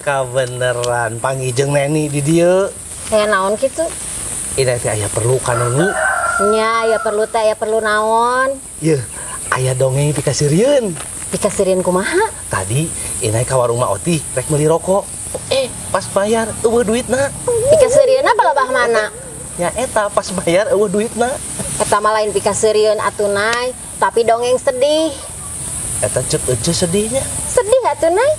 Kabeneran panggijeng Neni di dieu. Naon gitu? Ida teh aya perlu ka Neni. Nya, ya perlu teh, ya perlu naon. Yeuh, aya dongeng pikasirieun. Pikasirieun kumaha? Tadi inai ka warung Ma Oti rek meuli rokok. Pas bayar eueuh duitna. Pikasirieunna balabah mana? Nya eta pas bayar eueuh duitna. Eta mah lain pikasirieun atuh Nay, tapi dongeng sedih. Eta cek ece sedihnya. Sedih atuh Nay?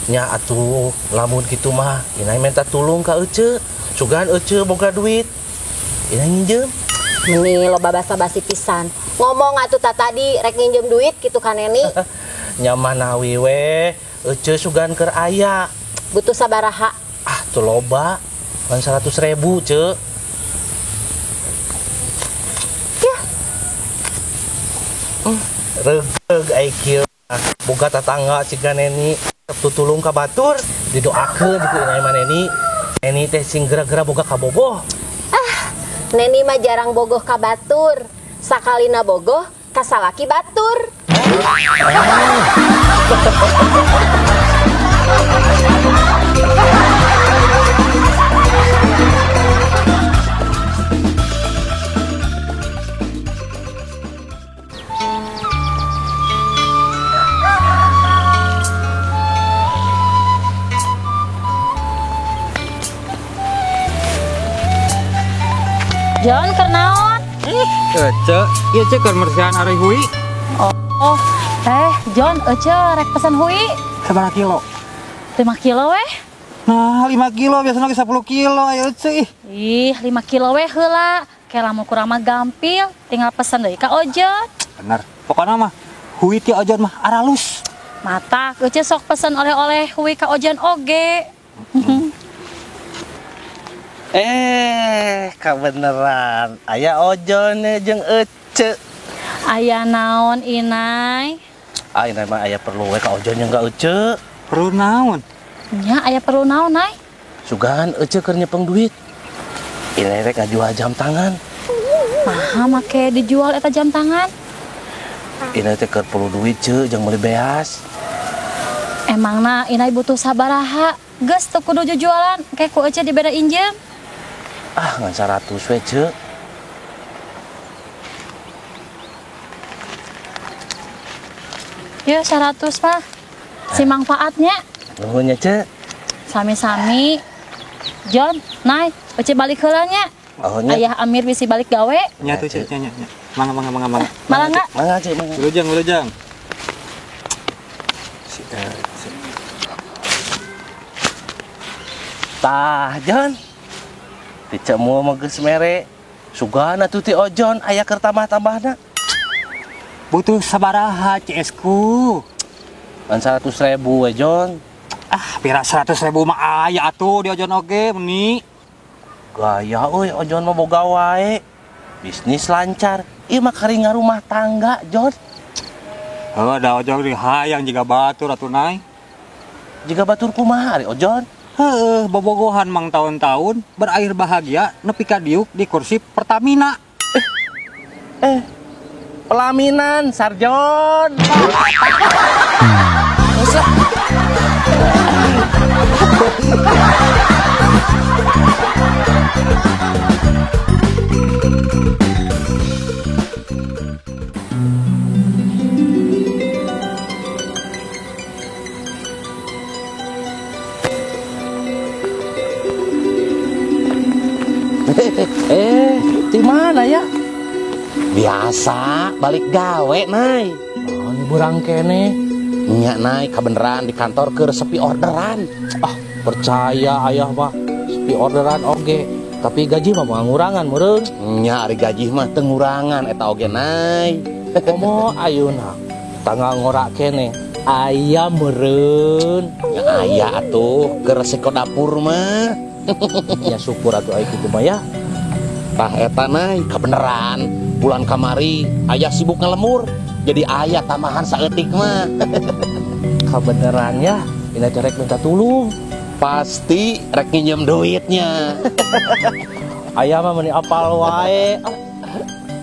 Nya atuh lamun kitu mah inai minta tulung ka ece. Sugan ece boga duit. Inai nginjem. Meni loba basa-basi pisan. Ngomong atuh tadi rek nginjem duit kitu ka Neni. Nya manawi we, ece sugan keur aya. Butuh sabaraha? Tuh loba. Kan 100.000, Cek. Ya. Regeg ai kieu. Boga tatangga ciga Neni tutulung ka batur, didoakeun ku inai mah Neni. Neni teh sing geura-geura boga kabogoh. Neni mah jarang bogoh ka batur. Sakalina bogoh ka salaki batur. John, kernaon? Ece, iya cek kemersihan hari hui. John, Ece rek pesan hui. Seberapa kilo? 5 kilo weh. Nah, 5 kilo biasanya 10 kilo ayo Ece. Ih, 5 kilo weh heula. Kayak lamun kurang mah gampil, tinggal pesan deui ka Ojon. Bener. Pokoknya mah hui ti Ojon mah aralus. Mata, Ece sok pesan oleh-oleh hui ka Ojon oge. Kabeneran aya Ojon jeung ece. Aya naon Inai? Inai mah aya perlu we ka Ojon jeung ka ece. Perlu naon? Nya aya perlu naon, Nay? Sugan ece keur nyepeng duit. Inai rek ngajual jam tangan. Maha make dijual eta jam tangan? Inai teh keur perlu duit ce jeung meuli beas. Emangna Inai butuh sabaraha? Geus teu kudu jualan, kayak ku Ece dibeda injem. Ngan 100 we ce. Ya 100 mah. Si manfaatnya. Nuhun nya ce. Sami-sami. John, Nay, Ece balik heula nya. Ayah Amir bisi balik gawe. Nya tuh Cek, nya. Mangga. Malah enggak? Mangga Cek, mangga. Wilujeng. Tah, Jon. Dicemu mah geus mere. Sugan atuh ti Ojon aya keur tambah-tambahna. Butuh sabaraha CS-ku? Kan 100.000 we, Jon. Pira 100.000 mah aya atuh di Ojon oge meni. Gaya euy, Ojon mah boga wae. Bisnis lancar. Ieu mah karinga rumah tangga, Jon. Da Ojon di hayang jiga batur atuh Nay. Jiga batur kumaha ari Ojon? Bobogohan mang tahun-tahun berakhir bahagia nepi ka diuk di kursi Pertamina. Pelaminan, Sarjon. Di mana ya? Biasa, balik gawe, Nay. Liburan kene. Nya, Nay, kabeneran di kantor keur sepi orderan. Percaya ayah mah, sepi orderan oge. Tapi gaji mah ngurangan, meureun. Nya, ari gaji mah teu ngurangan eta oge, Nay. Komo ayeuna tanggal ngora kene. Aya meureun. Ya aya atuh, keur resiko dapur mah. Ya syukur atuh aya kitu mah ya. Tah eta Nay, kabeneran bulan kamari aya sibuk ngelemur. Jadi aya tambahan saeutik mah. Kabeneran ya, ini rek minta tulung. Pasti rek nginjem duitnya. Aya mah meni apal wae.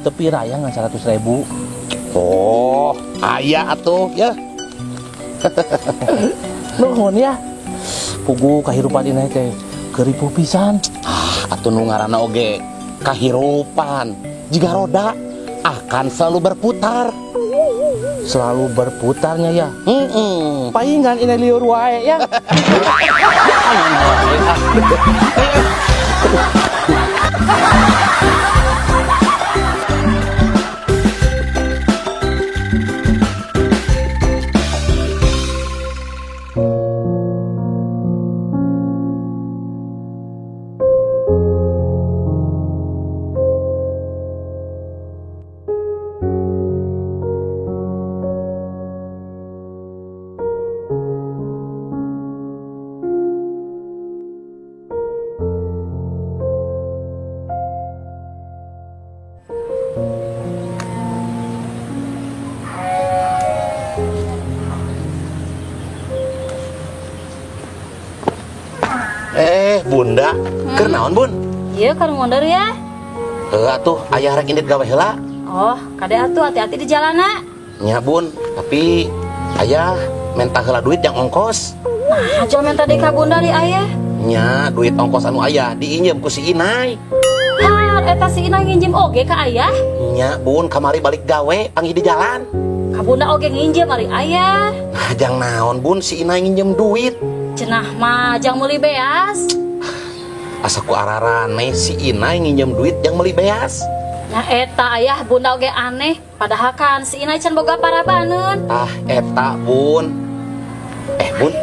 Tepi raya ngan 100.000. Oh, aya atuh ya. Nuhun ya. Pugu kahirupan ini teh keripu pisan. Atuh nu ngaranna oge kahirupan. Jika roda akan selalu berputar. Selalu berputarnya ya. Paingan ini liur wae ya. Bunda, keur naon bun? Iya kan mondor ya. Atuh ayah rek indit gawe heula. Oh, kade atuh hati-hati di jalana. Nya bun, tapi ayah minta heula duit yang ongkos. Nah, aja minta di ka bunda di ayah. Nya duit ongkos anu ayah diinjem ku si Inai. Eta si Inai nginjem oge ka ayah. Nya bun, kamari balik gawe panggih di jalan. Ka bunda oge nginjem ari ayah. Nah, jang naon bun si Inai nginjem duit. Cenah mah jang meuli beas. Asa ku ararane si Inai nginjem duit yang meuli beas. Nah eta ayah bunda oge aneh. Padahal kan si Inai can boga parabaneun. Eta bun. Bun.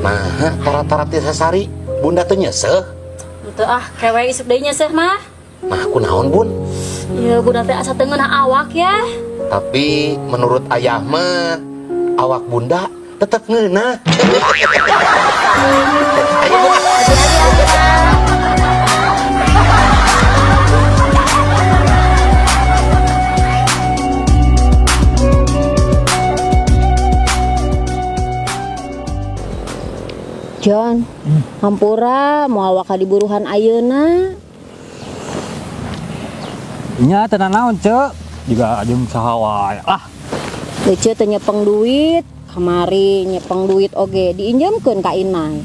Nah, tara-tara ti sasari bunda teu nyeseuh. Henteu kewe isuk deui nyeseuh mah. Nah, kunaon bun? Ieu bunda teh asa teu ngeunah awak ya. Tapi menurut ayah mah awak bunda tetap ngeunah. Ayo bun. John, hampura mau awak ka diburuhan ayeuna. Nya tenan naon, Cek? Juga jeung saha wae. Ece teh nyepeng duit, kamari nyepeng duit oge diinjemkeun ka Inai.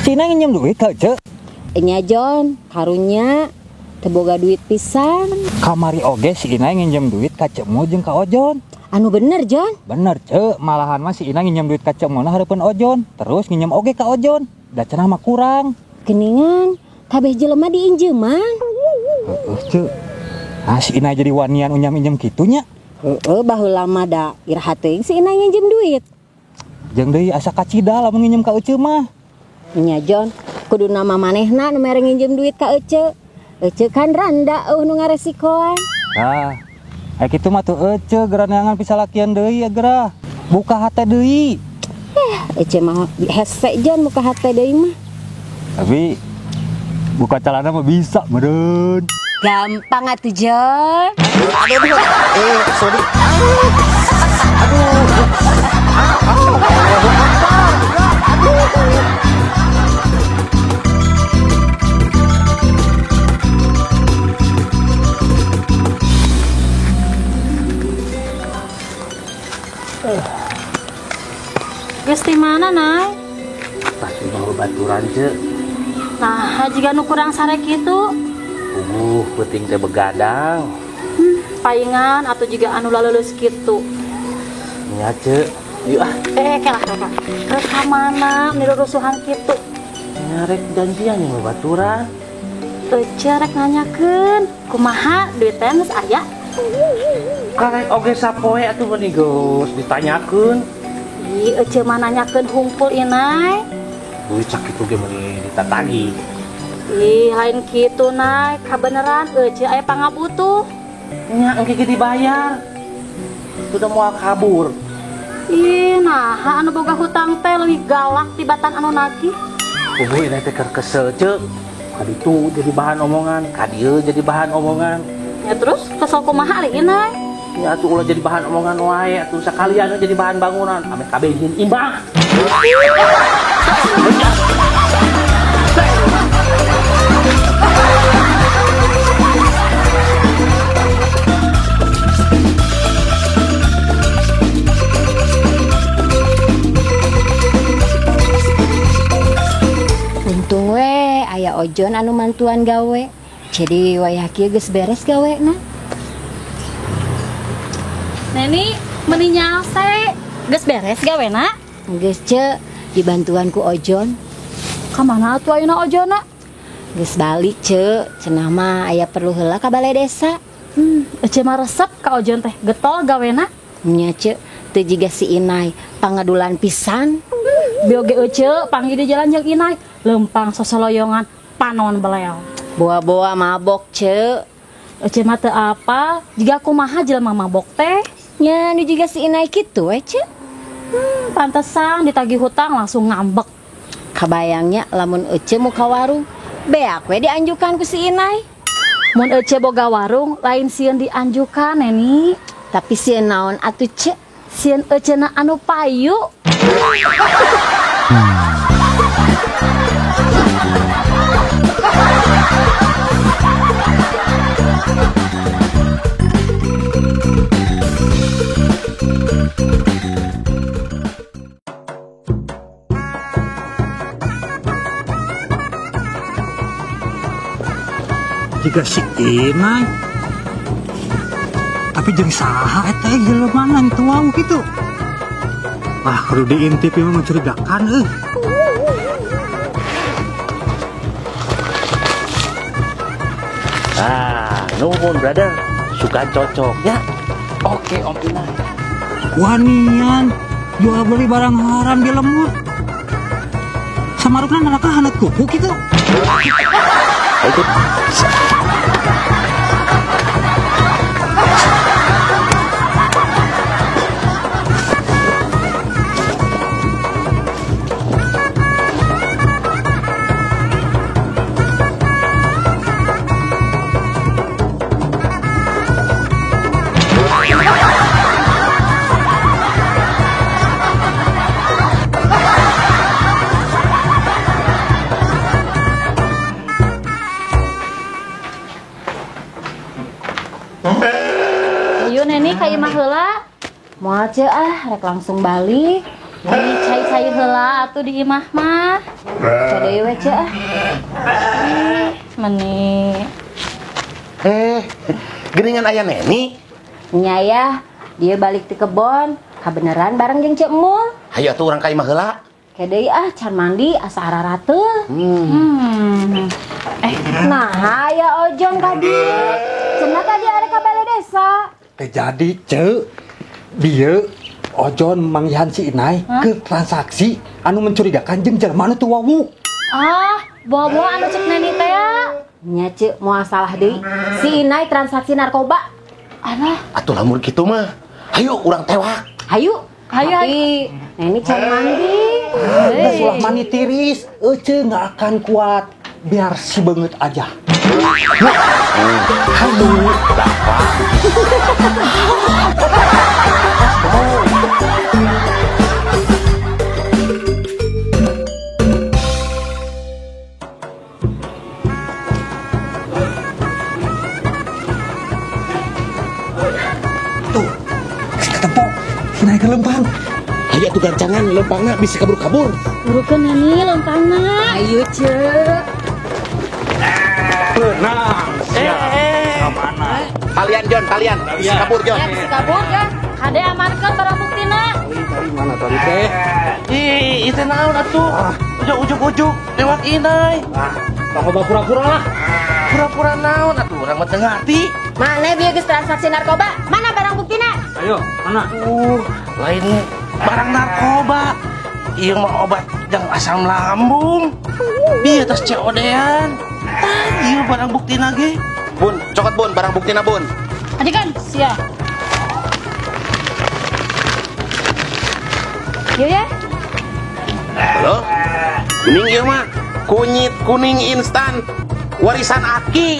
Si Inai nginjem duit ka Cek? Nya John, karunya teu boga duit pisan. Kamari oge si Inai nginjem duit ka Cemu jeung ka Ojon. Anu bener John? Bener Cek, malahan mah si Inai nginjem duit ka Cemu na hareupeun Ojon, terus nginjem oge ka Ojon. Da cenah mah kurang. Keningan, kabeh jelema diinjeman. Cek. Si Inai jadi wanian unyam-injem kitu nya. Baheula mah da iraha teuing si Inai nginjem duit. Jeung deui asa kacida lamun nginjem ka Ece mah. Nya John, kudu nama manehna nu mere nginjem duit ka Ece. Ece kan randa nu ngaresikoan. Nah, kitu mah tuh Ece geraneangan bisa lakian deui ya gerah. Buka hate deui. Ece mah hese John buka hate deui mah. Tapi buka celana mah bisa meureun. Gampang atuh John. Sorry. Geus di mana, Nay? Pasti mau baturan Cek. Nah, jika nu kurang sare kitu, Penting teh begadang. paingan atau juga anu laleuleus kitu. Nya Cek. Yuk Kelah. Ke mana nirurusuhan kitu? nyarek janjian yang baturan. Ece rek nanyakeun, kumaha duit teh geus aya? Karek oge sapoe atuh meuni geus ditanyakeun. Ih, Ece mah nanyakeun hungkul Inai. Duit sakitu ge meuni ditatagi. Ih, lain kitu Nay, kabeneran Ece aya pangabutuh. Nya engke ge dibayar. Sudah moal kabur. Ih, nah anu boga hutang teh leuwih galak tibatan anu nagih. Ini teh keur kesel Cek. Kaditu jadi bahan omongan, kadieu jadi bahan omongan. Ya terus kesel kumaha ari Inai? Ya atuh ulah jadi bahan omongan wae, atuh sakalian jadi bahan bangunan. Ame kabeh imbang. Ojon anu mantuan gawe. Jadi wayah kieu geus beres gawena. Neni meninya se geus beres gawena? Geus ce, dibantuan ku Ojon. Kamana atuh ayeuna Ojona? Geus balik ce, cenah mah aya perlu heula ka balai desa. Ece mah resep ka Ojon teh getol gawena. Nya ce, teu jiga si Inai pangadulan pisan. Bioge ece panggil di jalan jeung Inai, lempang sosoloyongan panon belew. Boa-boa mabok ce. Ece mah teu apa, jiga kumaha jelema mabok teh. Nya nu jiga si Inai kitu we ce. Pantesan ditagih hutang langsung ngambek. Kabayangnya lamun ece muka warung, beak we dianjukan ku si Inai. Mun ece boga warung lain sieun dianjukan Neni. Tapi sieun naon atuh ce? Sieun eceuna anu payu. Jika si Inai tapi jeung saha eta jelema nan teu wau kitu. Wah, kudu diintip mah mencurigakan euy. Nuhun brother, suka cocok ya. Oke Om Inai. Wanian jual beli barang haram di lemur. Samarukna nalaka hanut kuku kitu. Itu Ayo Neni ka imah heula. Moal ce rek langsung balik. Neni cai-cai heula atuh di imah mah. Kadeui we ce Meni. geuningan aya Neni. Nya ya, dia balik ti kebon, kabeneran bareng jeung Cek Mul. Hayu atuh urang ka imah heula. Kadeui can mandi asa ararateul. Nah, aya Ojon ka dieu. Cenah tadi are ka balai desa. Teh jadi ce dia Ojon manggihan si Inai ke transaksi anu mencurigakan jeung jelema anu teu wawu. Bawa-bawa anu cek Neni teh ya. Nya ce moal salah deui. Si Inai transaksi narkoba. Atuh lamun kitu mah, hayu urang tewak. Hayu. Tapi Neni can mandi. Udah sulah mani tiris, ece nggak akan kuat. Biar si banget aja. Aduh, bapak. Tuh, ketemu. Naik ke lempang. Hayu atuh gancangan lempangna bisa kabur-kabur. Urukeun Neni lompangna. Ayo ce. Benang. Mana? Kalian Jon, kalian bisa kabur Jon. Ya bisa kabur ya. Kade amankeun barang buktina. Dari mana tadi teh? Itu naon atuh? Ujuk-ujuk lewat Inai. Kau pura-pura lah. Pura-pura naon atuh urang mah teu ngarti. Mana bieu geus transaksi narkoba? Mana barang buktina? Ayo, mana? Lain barang narkoba. Ieu mah obat yang asam lambung. Bieu tos COD-an. Ieu barang buktina ge. Bun, cokot bun, barang buktina bun. Ajikan, sia. Yuk ya. Halo? Kuning ieu mah kunyit kuning instan. Warisan Aki.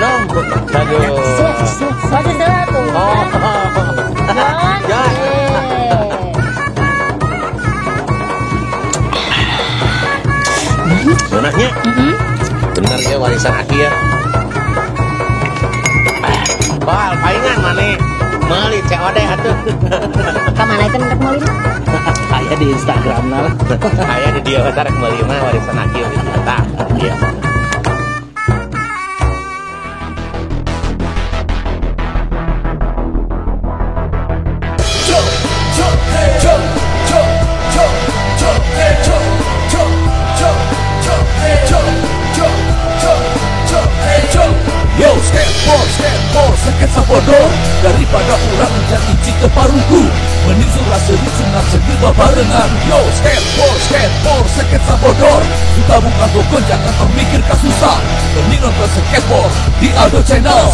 dong. Aduh. Masih salah tuh. Oh. Jon. Jon. Benarnya? Bener ya warisan Aki ya. Bal, palingan mana? Meuli COD atuh. Kamana itu ngendek meuli? Aya di Instagram nah. Aya di dia rek meuli mah warisan Aki gitu. Tah, iya. Yo, skateboard, sekeca bodoh daripada orang menjadi cita parungku. Mending surah seri sunat sendiri barengan. Yo, skateboard, sekeca bodoh. Sudah bukan dokon, jangan memikirkan susah. Mending nonton skateboard di Aldo Channel.